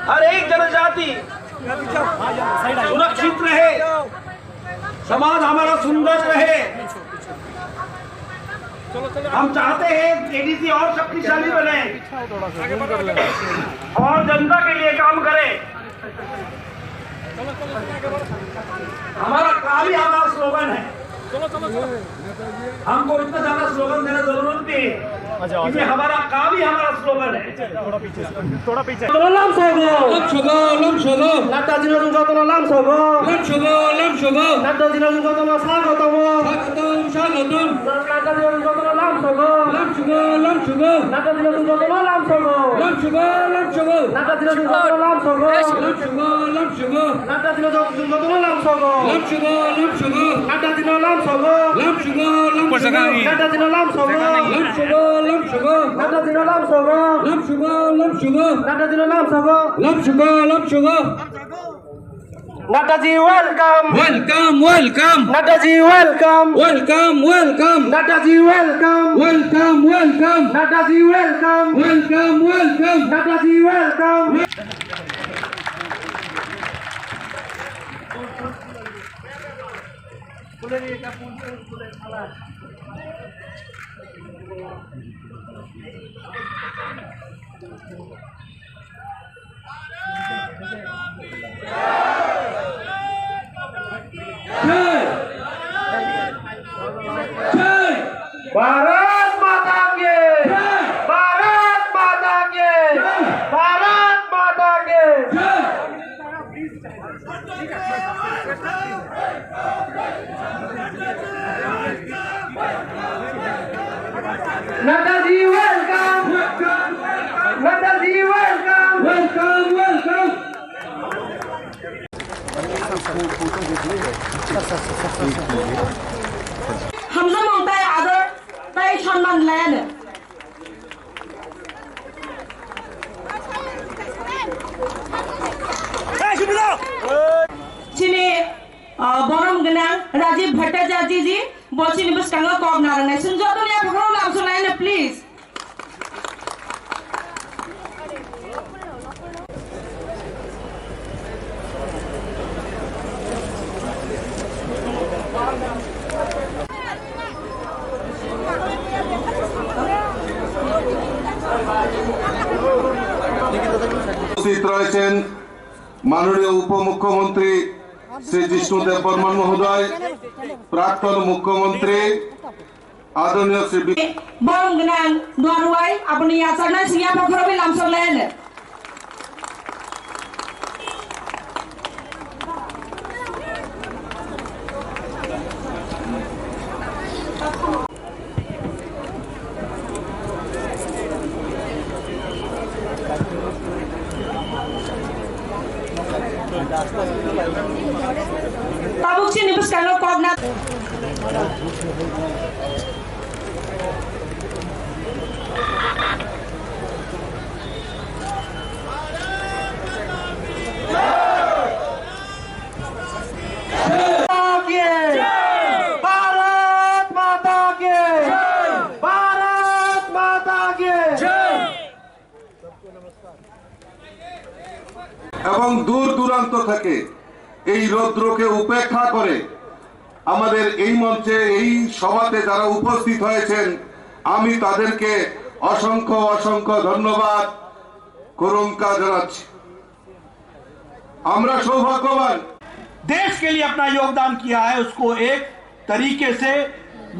हर एक जनजाति सुरक्षित रहे, समाज हमारा सुंदर रहे। हम चाहते हैं एडीसी और शक्तिशाली बने और जनता के लिए काम करे। हमारा काम ही हमारा स्लोगन है। हमको इतना ज्यादा स्लोगन देने जरूरत नहीं है, क्योंकि हमारा काम ही हमारा स्लोगन है। थोड़ा पीछे लाम सोगो लाम सोगो लाम सोगो नाटा जिनो जुगो तो लाम सोगो लाम सोगो लाम सोगो नाटा जिनो जुगो तो स्वागतम स्वागतम स्वागतम नाटा जिनो जुगो तो लाम सोगो लाम सोगो लाम सोगो नाटा जिनो जुगो तो लाम सोगो लाम सोगो लाम सोगो नाटा जिनो जुगो तो लाम सोगो लाम सोगो लाम सोगो नाटा जिनो जुगो तो लाम सोगो लाम सोगो लाम सोगो नाटा जिनो लाम सोगो लाम सोगो लाम सोगो नाटा जिनो लाम सोगो लाम सोगो लाम सोगो नाटा जिनो लाम सोगो लाम सोगो लाम सोगो नाटा जिनो लाम सोगो लाम सोगो लाम Sogou Nataji welcome Welcome, welcome, Nataji welcome welcome, welcome, Nataji welcome welcome, welcome, Nataji welcome welcome, welcome. Nataji welcome Bharat Mata के भारत माता के भारत माता के Nataji welcome Nataji welcome Welcome, welcome. हमसे मांगता है आदर ताई सम्मान लेन चिने बरम गना राजीव भट्टाचार्य जी बोची निबस कंगा कॉब नारंग सुनजो तो लिया पकड़ो लाभ सुनाए ना प्लीज উপস্থিত রয়েছেন মাননীয় উপমুখ্যমন্ত্রী শ্রী জিষ্ণুদেব বর্মন মহোদয়, প্রাক্তন মুখ্যমন্ত্রী আদরণীয় শ্রী বরম গনা দোয়ারওয়াই আপনি আচারনা সিয়া পখরবে লামসং লেন Tabuk sini bus kalau kau nak. Bharat Mata के भारत माता के এবং দূর দূরান্ত থেকে এই রৌদ্রকে উপেক্ষা করে আমাদের এই মঞ্চে এই সভাতে যারা উপস্থিত হয়েছেন আমি তাদেরকে অসংখ্য অসংখ্য ধন্যবাদ করুণা জানাচ্ছি। আমরা সৌভাগ্যবাन देश के लिए अपना योगदान किया है, उसको एक तरीके से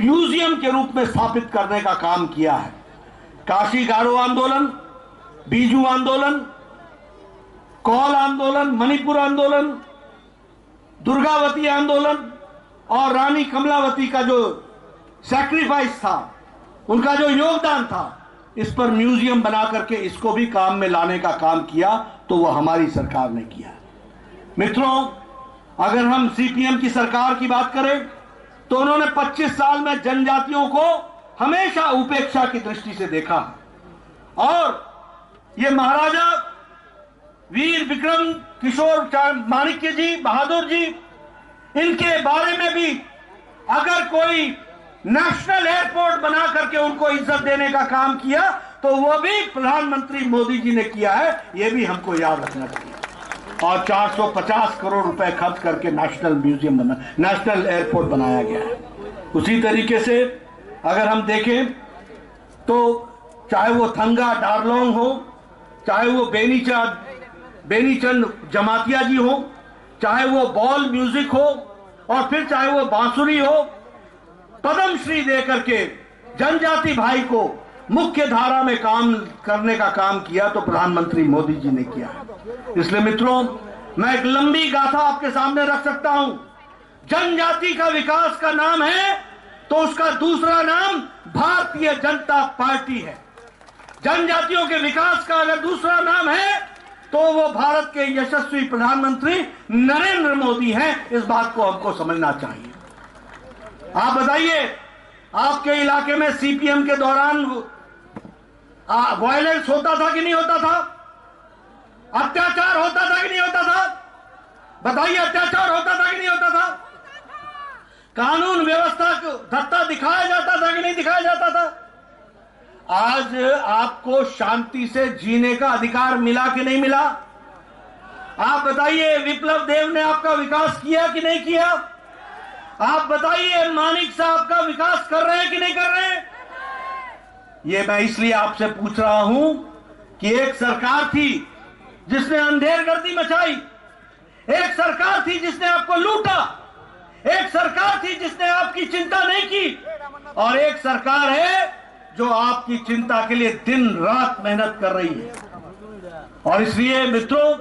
म्यूजियम के रूप में स्थापित करने का काम किया है। काशी गारो आंदोलन, बीजू आंदोलन, कौल आंदोलन, मणिपुर आंदोलन, दुर्गावती आंदोलन और रानी कमलावती का जो सैक्रिफाइस था, उनका जो योगदान था, इस पर म्यूजियम बना करके इसको भी काम में लाने का काम किया, तो वो हमारी सरकार ने किया। मित्रों, अगर हम सीपीएम की सरकार की बात करें तो उन्होंने 25 साल में जनजातियों को हमेशा उपेक्षा की दृष्टि से देखा और ये महाराजा वीर विक्रम किशोर माणिक्य जी, बहादुर जी, इनके बारे में भी अगर कोई नेशनल एयरपोर्ट बना करके उनको इज्जत देने का काम किया तो तो वो भी प्रधानमंत्री मोदी जी ने किया है, ये भी हमको याद रखना चाहिए। और 450 करोड़ रुपए खर्च करके नेशनल एयरपोर्ट बनाया गया है। उसी तरीके से अगर हम देखें तो चाहे वो थंगा डारलोंग हो, चाहे वो बेनीचंद जमातिया जी हो, चाहे वो बॉल म्यूजिक हो, और फिर चाहे वो बांसुरी हो, पद्मश्री देकर के जनजाति भाई को मुख्य धारा में काम करने का काम किया तो प्रधानमंत्री मोदी जी ने किया। इसलिए मित्रों, मैं एक लंबी गाथा आपके सामने रख सकता हूं। जनजाति का विकास का नाम है तो उसका दूसरा नाम भारतीय जनता पार्टी है। जनजातियों के विकास का अगर दूसरा नाम है तो वो भारत के यशस्वी प्रधानमंत्री नरेंद्र मोदी हैं। इस बात को हमको समझना चाहिए। आप बताइए, आपके इलाके में सीपीएम के दौरान वायलेंस होता था कि नहीं होता था? अत्याचार होता था कि नहीं होता था? बताइए, अत्याचार होता था कि नहीं होता था? कानून व्यवस्था को धत्ता दिखाया जाता था कि नहीं दिखाया जाता था? आज आपको शांति से जीने का अधिकार मिला कि नहीं मिला? आप बताइए, विप्लव देव ने आपका विकास किया कि नहीं किया? आप बताइए, मानिक साहब का विकास कर रहे हैं कि नहीं कर रहे हैं? ये मैं इसलिए आपसे पूछ रहा हूं कि एक सरकार थी जिसने अंधेरगर्दी मचाई, एक सरकार थी जिसने आपको लूटा, एक सरकार थी जिसने आपकी चिंता नहीं की, और एक सरकार है जो आपकी चिंता के लिए दिन रात मेहनत कर रही है। और इसलिए मित्रों,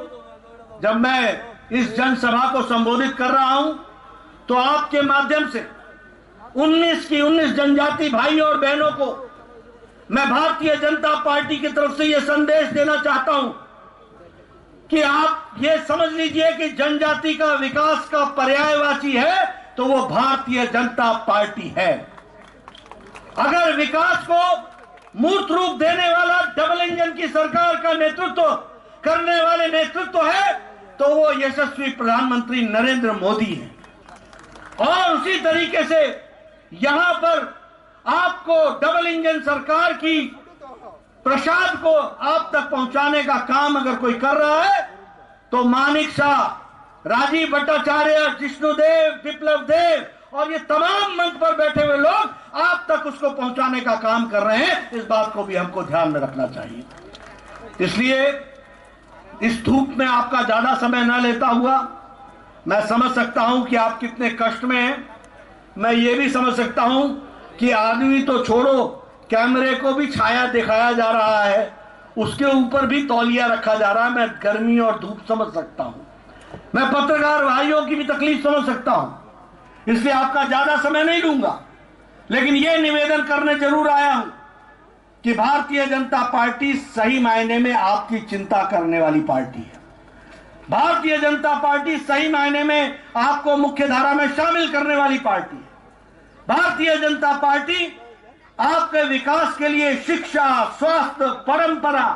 जब मैं इस जनसभा को संबोधित कर रहा हूं तो आपके माध्यम से 19 की 19 जनजाति भाई और बहनों को मैं भारतीय जनता पार्टी की तरफ से यह संदेश देना चाहता हूं कि आप ये समझ लीजिए कि जनजाति का विकास का पर्यायवाची है तो वो भारतीय जनता पार्टी है। अगर विकास को मूर्त रूप देने वाला डबल इंजन की सरकार का नेतृत्व करने वाले नेतृत्व है तो वो यशस्वी प्रधानमंत्री नरेंद्र मोदी है। और उसी तरीके से यहां पर आपको डबल इंजन सरकार की प्रसाद को आप तक पहुंचाने का काम अगर कोई कर रहा है तो मानिक शाह, राजीव भट्टाचार्य, जिष्णुदेव, विप्लव देव और ये तमाम मंच पर बैठे हुए लोग आप तक उसको पहुंचाने का काम कर रहे हैं। इस बात को भी हमको ध्यान में रखना चाहिए। इसलिए इस धूप में आपका ज्यादा समय न लेता हुआ, मैं समझ सकता हूं कि आप कितने कष्ट में हैं। मैं ये भी समझ सकता हूं कि आदमी तो छोड़ो, कैमरे को भी छाया दिखाया जा रहा है, उसके ऊपर भी तौलिया रखा जा रहा है। मैं गर्मी और धूप समझ सकता हूं, मैं पत्रकार भाइयों की भी तकलीफ समझ सकता हूं, इसलिए आपका ज्यादा समय नहीं लूंगा। लेकिन यह निवेदन करने जरूर आया हूं कि भारतीय जनता पार्टी सही मायने में आपकी चिंता करने वाली पार्टी है। भारतीय जनता पार्टी सही मायने में आपको मुख्य धारा में शामिल करने वाली पार्टी है। भारतीय जनता पार्टी आपके विकास के लिए शिक्षा, स्वास्थ्य, परंपरा,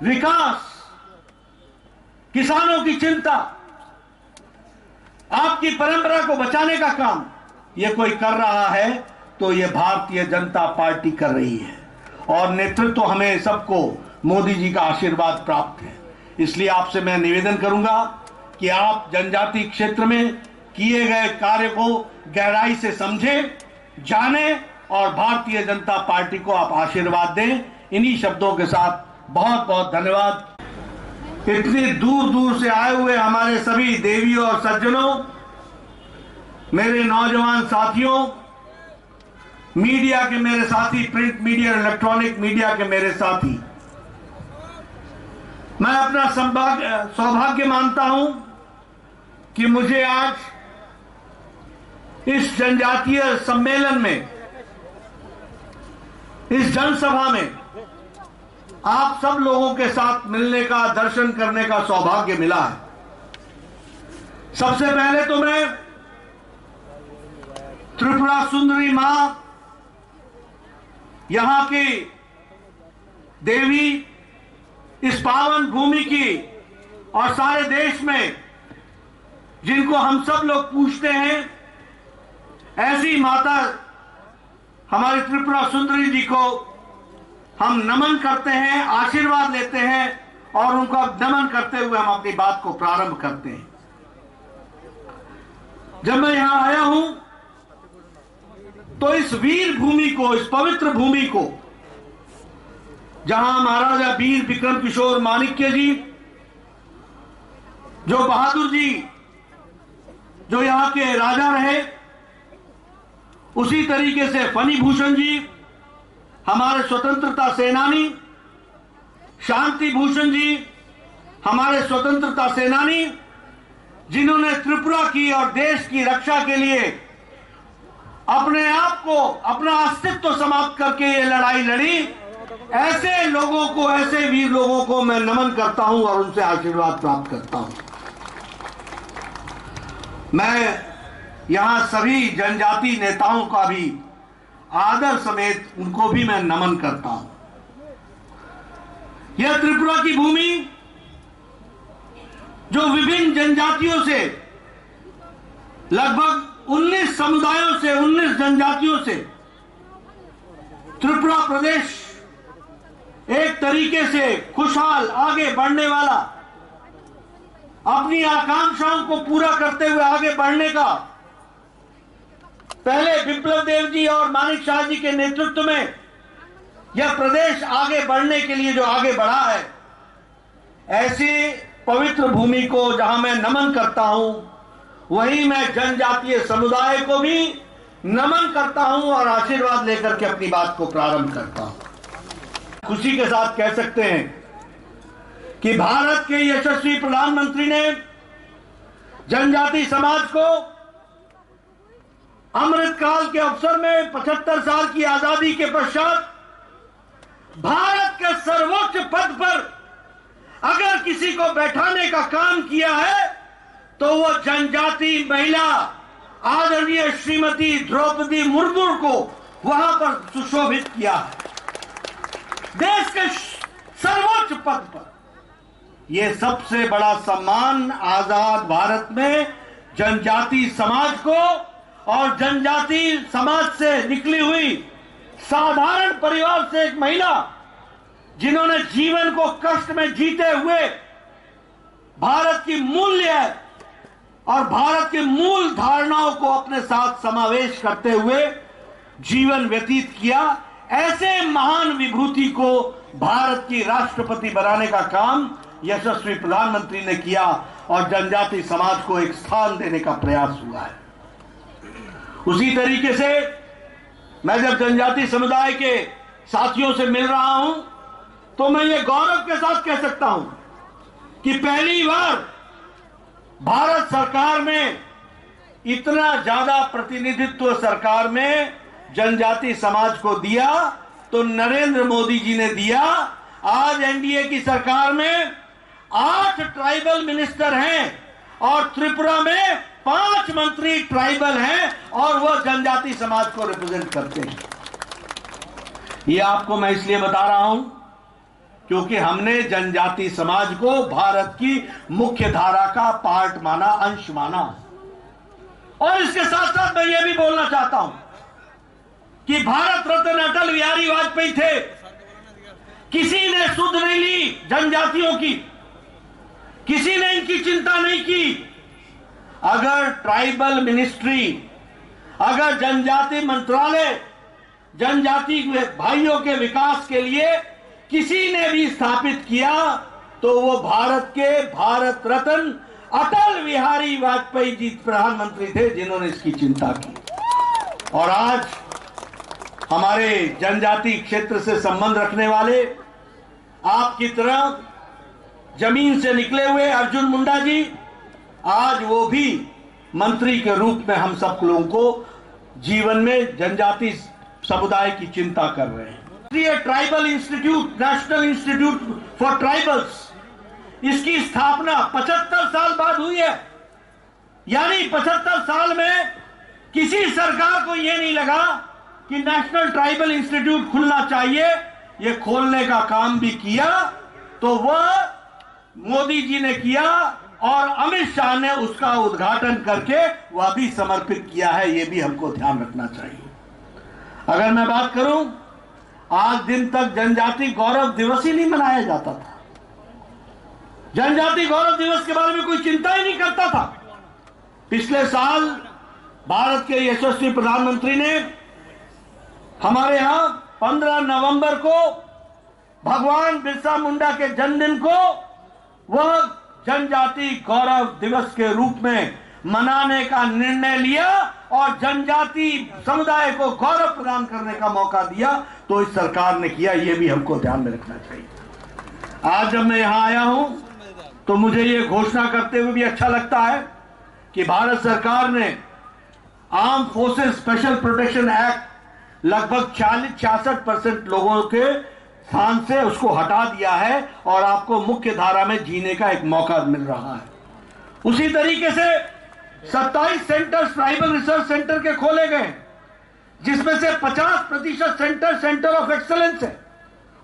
विकास, किसानों की चिंता, आपकी परंपरा को बचाने का काम ये कोई कर रहा है तो ये भारतीय जनता पार्टी कर रही है। और नेतृत्व तो हमें सबको मोदी जी का आशीर्वाद प्राप्त है। इसलिए आपसे मैं निवेदन करूंगा कि आप जनजाति क्षेत्र में किए गए कार्य को गहराई से समझें, जानें और भारतीय जनता पार्टी को आप आशीर्वाद दें। इन्हीं शब्दों के साथ बहुत बहुत धन्यवाद। इतनी दूर दूर से आए हुए हमारे सभी देवियों और सज्जनों, मेरे नौजवान साथियों, मीडिया के मेरे साथी, प्रिंट मीडिया, इलेक्ट्रॉनिक मीडिया के मेरे साथी, मैं अपना सौभाग्य मानता हूं कि मुझे आज इस जनजातीय सम्मेलन में, इस जनसभा में आप सब लोगों के साथ मिलने का, दर्शन करने का सौभाग्य मिला है। सबसे पहले तो मैं त्रिपुरा सुंदरी मां, यहां की देवी, इस पावन भूमि की और सारे देश में जिनको हम सब लोग पूछते हैं, ऐसी माता हमारी त्रिपुरा सुंदरी जी को हम नमन करते हैं, आशीर्वाद लेते हैं और उनका नमन करते हुए हम अपनी बात को प्रारंभ करते हैं। जब मैं यहां आया हूं तो इस वीर भूमि को, इस पवित्र भूमि को, जहां महाराजा वीर विक्रम किशोर माणिक्य जी, जो बहादुर जी, जो यहां के राजा रहे, उसी तरीके से फनी भूषण जी, हमारे स्वतंत्रता सेनानी, शांति भूषण जी, हमारे स्वतंत्रता सेनानी, जिन्होंने त्रिपुरा की और देश की रक्षा के लिए अपने आप को, अपना अस्तित्व समाप्त करके ये लड़ाई लड़ी, ऐसे लोगों को, ऐसे वीर लोगों को मैं नमन करता हूं और उनसे आशीर्वाद प्राप्त करता हूं। मैं यहां सभी जनजाति नेताओं का भी आदर समेत उनको भी मैं नमन करता हूं। यह त्रिपुरा की भूमि जो विभिन्न जनजातियों से, लगभग 19 समुदायों से, 19 जनजातियों से त्रिपुरा प्रदेश एक तरीके से खुशहाल आगे बढ़ने वाला, अपनी आकांक्षाओं को पूरा करते हुए आगे बढ़ने का, पहले विप्लव देव जी और मानिक शाह जी के नेतृत्व में यह प्रदेश आगे बढ़ने के लिए जो आगे बढ़ा है, ऐसी पवित्र भूमि को जहां मैं नमन करता हूं, वहीं मैं जनजातीय समुदाय को भी नमन करता हूं और आशीर्वाद लेकर के अपनी बात को प्रारंभ करता हूं। खुशी के साथ कह सकते हैं कि भारत के यशस्वी प्रधानमंत्री ने जनजाति समाज को अमृतकाल के अवसर में 75 साल की आजादी के पश्चात भारत के सर्वोच्च पद पर अगर किसी को बैठाने का काम किया है तो वो जनजाति महिला आदरणीय श्रीमती द्रौपदी मुर्मू को वहां पर सुशोभित किया है, देश के सर्वोच्च पद पर। यह सबसे बड़ा सम्मान आजाद भारत में जनजाति समाज को और जनजाति समाज से निकली हुई साधारण परिवार से एक महिला, जिन्होंने जीवन को कष्ट में जीते हुए भारत की मूल्य और भारत की मूल धारणाओं को अपने साथ समावेश करते हुए जीवन व्यतीत किया, ऐसे महान विभूति को भारत की राष्ट्रपति बनाने का काम यशस्वी प्रधानमंत्री ने किया और जनजाति समाज को एक स्थान देने का प्रयास हुआ है। उसी तरीके से मैं जब जनजाति समुदाय के साथियों से मिल रहा हूं तो मैं ये गौरव के साथ कह सकता हूं कि पहली बार भारत सरकार में इतना ज्यादा प्रतिनिधित्व सरकार में जनजाति समाज को दिया तो नरेंद्र मोदी जी ने दिया। आज एनडीए की सरकार में 8 ट्राइबल मिनिस्टर हैं और त्रिपुरा में 5 मंत्री ट्राइबल हैं और वह जनजाति समाज को रिप्रेजेंट करते हैं। ये आपको मैं इसलिए बता रहा हूं क्योंकि हमने जनजाति समाज को भारत की मुख्य धारा का पार्ट माना, अंश माना। और इसके साथ साथ मैं ये भी बोलना चाहता हूं कि भारत रत्न अटल बिहारी वाजपेयी थे, किसी ने सुध नहीं ली जनजातियों की, किसी ने इनकी चिंता नहीं की। अगर ट्राइबल मिनिस्ट्री, अगर जनजाति मंत्रालय जनजाति भाइयों के विकास के लिए किसी ने भी स्थापित किया तो वो भारत के भारत रत्न अटल बिहारी वाजपेयी जी प्रधानमंत्री थे जिन्होंने इसकी चिंता की। और आज हमारे जनजाति क्षेत्र से संबंध रखने वाले आपकी तरह जमीन से निकले हुए अर्जुन मुंडा जी, आज वो भी मंत्री के रूप में हम सब लोगों को जीवन में जनजाति समुदाय की चिंता कर रहे हैं। ये tribal institute, national institute for tribals, इसकी स्थापना 75 साल बाद हुई है। यानी 75 साल में किसी सरकार को यह नहीं लगा कि नेशनल ट्राइबल इंस्टीट्यूट खुलना चाहिए। ये खोलने का काम भी किया तो वह मोदी जी ने किया और अमित शाह ने उसका उद्घाटन करके वह भी समर्पित किया है। यह भी हमको ध्यान रखना चाहिए। अगर मैं बात करूं आज दिन तक जनजाति गौरव दिवस ही नहीं मनाया जाता था। जनजाति गौरव दिवस के बारे में कोई चिंता ही नहीं करता था। पिछले साल भारत के यशस्वी प्रधानमंत्री ने हमारे यहां 15 नवंबर को भगवान बिरसा मुंडा के जन्मदिन को वह जनजाति गौरव दिवस के रूप में मनाने का निर्णय लिया और जनजाति समुदाय को गौरव प्रदान करने का मौका दिया। तो इस सरकार ने किया, यह भी हमको ध्यान में रखना चाहिए। आज जब मैं यहां आया हूं तो मुझे यह घोषणा करते हुए भी अच्छा लगता है कि भारत सरकार ने arm forces special protection act लगभग 46-66% लोगों के स्थान से उसको हटा दिया है और आपको मुख्य धारा में जीने का एक मौका मिल रहा है। उसी तरीके से 27 सेंटर्स ट्राइबल रिसर्च सेंटर के खोले गए, जिसमें से 50% सेंटर ऑफ एक्सेलेंस है,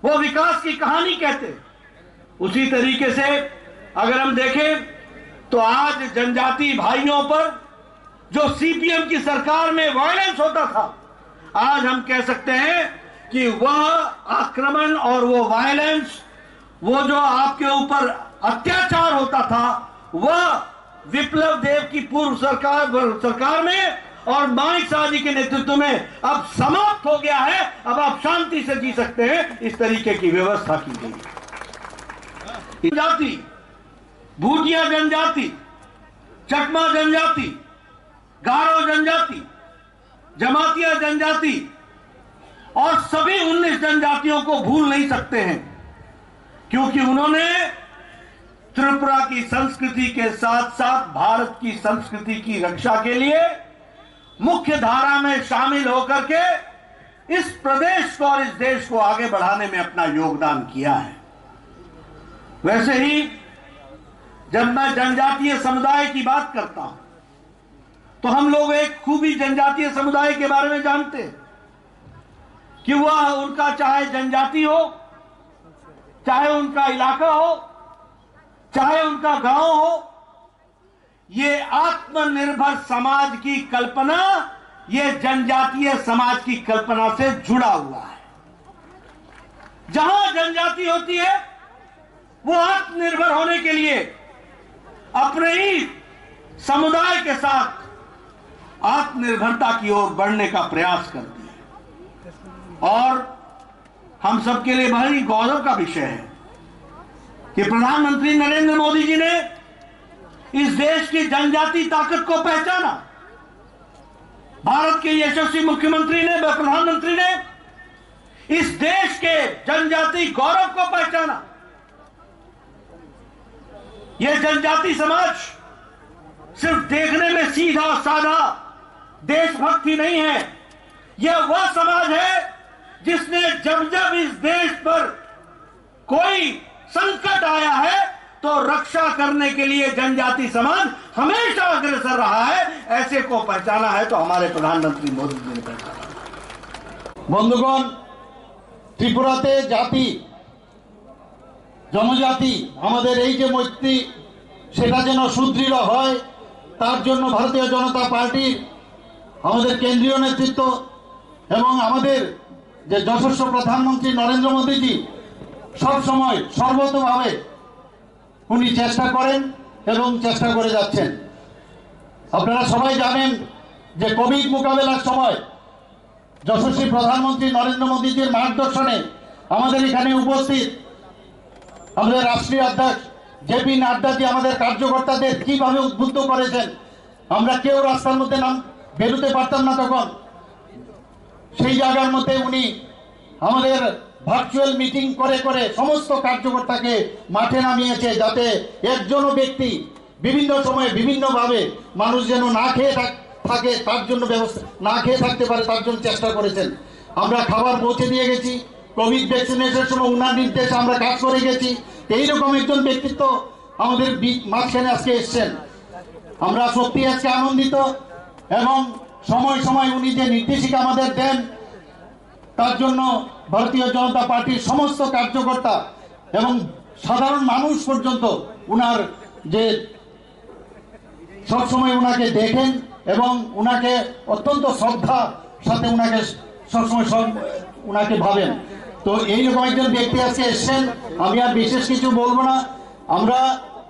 वो विकास की कहानी कहते। उसी तरीके से अगर हम देखें तो आज जनजाति भाइयों पर जो सीपीएम की सरकार में वायलेंस होता था, आज हम कह सकते हैं कि वह आक्रमण और वो वायलेंस, वो जो आपके ऊपर अत्याचार होता था, वह विप्लव देव की पूर्व सरकार में और मानिक शाह जी के नेतृत्व में अब समाप्त हो गया है। अब आप शांति से जी सकते हैं, इस तरीके की व्यवस्था की गई। जनजाति, भूटिया जनजाति, चकमा जनजाति, गारो जनजाति, जमातिया जनजाति और सभी 19 जनजातियों को भूल नहीं सकते हैं, क्योंकि उन्होंने त्रिपुरा की संस्कृति के साथ साथ भारत की संस्कृति की रक्षा के लिए मुख्य धारा में शामिल होकर के इस प्रदेश को और इस देश को आगे बढ़ाने में अपना योगदान किया है। वैसे ही जब मैं जनजातीय समुदाय की बात करता हूं तो हम लोग एक खूबी जनजातीय समुदाय के बारे में जानते हैं कि वह उनका चाहे जनजाति हो, चाहे उनका इलाका हो, चाहे उनका गांव हो, ये आत्मनिर्भर समाज की कल्पना, ये जनजातीय समाज की कल्पना से जुड़ा हुआ है। जहां जनजाति होती है वो आत्मनिर्भर होने के लिए अपने ही समुदाय के साथ आत्मनिर्भरता की ओर बढ़ने का प्रयास करती है। और हम सबके लिए बड़ी गौरव का विषय है कि प्रधानमंत्री नरेंद्र मोदी जी ने इस देश की जनजाति ताकत को पहचाना। भारत के यशस्वी मुख्यमंत्री ने, प्रधानमंत्री ने इस देश के जनजाति गौरव को पहचाना। यह जनजाति समाज सिर्फ देखने में सीधा साधा देशभक्ति नहीं है, यह वह समाज है जिसने जब जब इस देश पर कोई संकट आया है तो रक्षा करने के लिए जनजाति समाज हमेशा अग्रसर रहा है। ऐसे को पहचाना है तो हमारे प्रधानमंत्री मोदी जी ने पहचाना। बंधुगण, त्रिपुराते जाति जनजाति আমাদের এই যে মৈত্রী সেটা যেন সুদৃঢ় হয়, তার জন্য ভারতীয় জনতা পার্টির আমাদের কেন্দ্রীয় নেতৃত্ব এবং আমাদের যে যশস্বী প্রধানমন্ত্রী নরেন্দ্র মোদীজি সব সময় সর্বতোভাবে উনি চেষ্টা করেন এবং চেষ্টা করে যাচ্ছেন। আপনারা সবাই জানেন যে কোভিড মোকাবেলার সময় যশস্বী প্রধানমন্ত্রী নরেন্দ্র মোদীজির মার্গদর্শনে আমাদের এখানে উপস্থিত আমাদের রাষ্ট্রীয় অধ্যক্ষ জেপি নাড্ডাজি আমাদের কার্যকর্তাদের কিভাবে উদ্বুদ্ধ করেছেন। আমরা কেউ রাস্তার মধ্যে বেরোতে পারতাম না, তখন সেই জায়গার মধ্যে উনি আমাদের ভার্চুয়াল মিটিং করে করে সমস্ত কার্যকর্তাকে মাঠে নামিয়েছে, যাতে একজনও ব্যক্তি বিভিন্ন সময়ে বিভিন্নভাবে মানুষ যেন না খেয়ে থাকে তার জন্য ব্যবস্থা, না খেয়ে থাকতে পারে তার জন্য চেষ্টা করেছেন। আমরা খাবার পৌঁছে দিয়ে গেছি, কোভিড ভ্যাকসিনেশনের সময় উনার নির্দেশে আমরা কাজ করে গেছি। এইরকম একজন ব্যক্তিত্ব আমাদের মাঝখানে আজকে এসছেন। আমরা সত্যি আজকে আনন্দিত এবং সময় সময় উনি যে নির্দেশিকা আমাদের দেন তার জন্য ভারতীয় জনতা পার্টির সমস্ত কার্যকর্তা এবং সাধারণ মানুষ পর্যন্ত উনার যে সবসময় উনাকে দেখেন এবং উনাকে অত্যন্ত শ্রদ্ধার সাথে উনাকে সবসময় উনাকে ভাবেন। তো এইরকম একজন ব্যক্তি আজকে এসছেন, আমি আর বিশেষ কিছু বলবো না। আমরা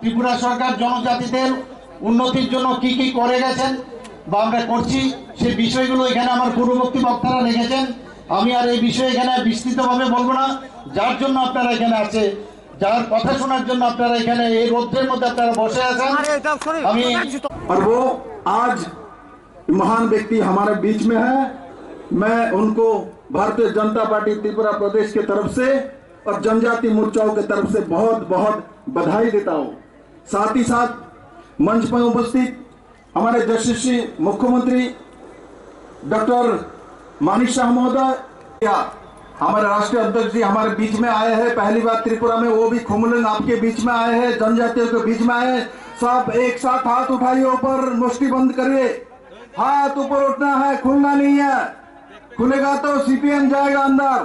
ত্রিপুরা সরকার জনজাতিদের উন্নতির জন্য কি কি করে গেছেন বা আমরা করছি সেই বিষয়গুলো এখানে আমার পূর্ববর্তী বক্তারা রেখেছেন। আমি আর এই বিষয়ে এখানে বিস্তৃতভাবে বলবো না। যার জন্য আপনারা এখানে আছে, যার কথা শোনার জন্য আপনারা এখানে এই রোদ্রের মধ্যে আপনারা বসে আছেন, আমি और वो आज महान व्यक्ति हमारे बीच में है। मैं उनको भारतीय जनता पार्टी त्रिपुरा प्रदेश के तरफ से और जनजाति मोर्चाओं के तरफ से बहुत बहुत बधाई देता हूं। साथ ही साथ मंच पर उपस्थित हमारे यशस्वी मुख्यमंत्री डॉक्टर मानिक शाह महोदय, हमारे राष्ट्रीय अध्यक्ष जी हमारे बीच में आए हैं पहली बार त्रिपुरा में, वो भी खुमलंग आपके बीच में आए हैं, जनजातियों के बीच में आए हैं। सब एक साथ हाथ उठाइए, ऊपर मुष्टि बंद करिए, हाथ ऊपर उठना है, खुलना नहीं है। खुलेगा तो सीपीएम जाएगा अंदर।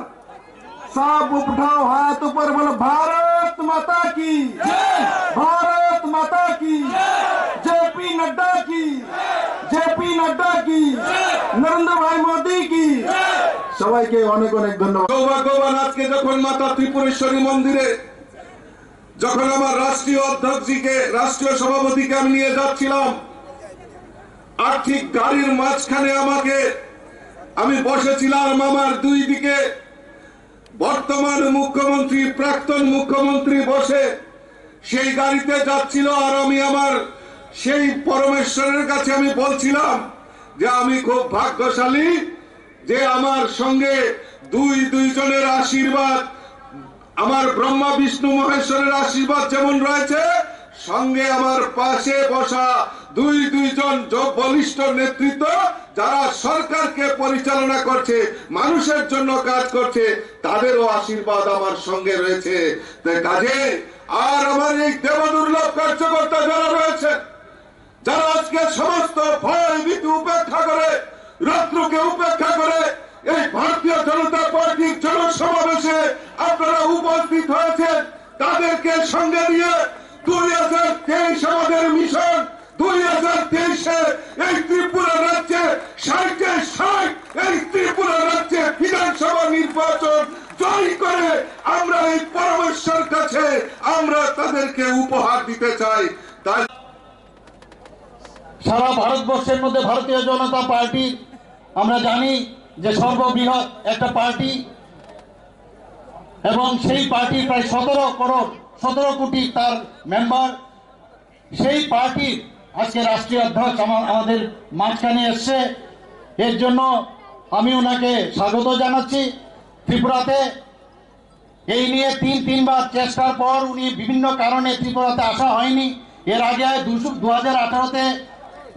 सब उठाओ हाथ ऊपर, बोलो भारत माता की, भारत माता की, जेपी नड्डा की, जेपी नड्डा की, नरेंद्र भाई मोदी की। সবাইকে অনেক অনেক ধন্যবাদ। সৌভাগ্যবান আজকে যখন মাতা ত্রিপুরেশ্বরী মন্দিরে যখন আমার রাষ্ট্রীয় অধ্যক্ষজিকে, রাষ্ট্রীয় সভাপতিকে আমি নিয়ে যাচ্ছিলাম, আর ঠিক গাড়ির মাঝখানে আমি বসেছিলাম, আমার দুই দিকে বর্তমান মুখ্যমন্ত্রী, প্রাক্তন মুখ্যমন্ত্রী বসে সেই গাড়িতে যাচ্ছিল। আর আমি আমার সেই পরমেশ্বরের কাছে আমি বলছিলাম যে আমি খুব ভাগ্যশালী যে আমার সঙ্গে দুইজনের আশীর্বাদ, আমার ব্রহ্মা বিষ্ণু মহেশ্বরের আশীর্বাদ যেমন রয়েছে, সঙ্গে আমার পাশে বসা দুইজন বলিষ্ঠ নেতৃত্ব যারা সরকারকে পরিচালনা করছে, মানুষের জন্য কাজ করছে, তাদেরও আশীর্বাদ আমার সঙ্গে রয়েছে। তাই কাজে আর আমার এই দেবদুর্লভ কার্যকর্তা যারা রয়েছে, যারা আজকে সমস্ত ভয় ভীতি উপেক্ষা করে, রত্নকে উপেক্ষা করে এই ভারতীয় জনতা পার্টির জনসমাবেশে আপনারা উপস্থিত হয়েছেন, তাদেরকে সঙ্গে নিয়ে 2023 আমাদের মিশন, 2023-এ এই ত্রিপুরা রাজ্যে 60 এই ত্রিপুরা রাজ্যে বিধানসভা নির্বাচন জয় করে আমরা এই পরমেশ্বর কাছে আমরা তাদেরকে উপহার দিতে চাই। তাই সারা ভারতবর্ষের মধ্যে ভারতীয় জনতা পার্টি আমরা জানি যে সর্ববৃহৎ একটা পার্টি, এবং সেই পার্টি প্রায় 17 কোটি তার মেম্বার। সেই পার্টির আজকে রাষ্ট্রীয় অধ্যক্ষ আমাদের মাঝখানে এসছে, এর জন্য আমি ওনাকে স্বাগত জানাচ্ছি। ত্রিপুরাতে এই নিয়ে তিনবার চেষ্টার পর উনি বিভিন্ন কারণে ত্রিপুরাতে আসা হয়নি। এর আগে 2018-তে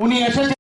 উনি এসেছেন।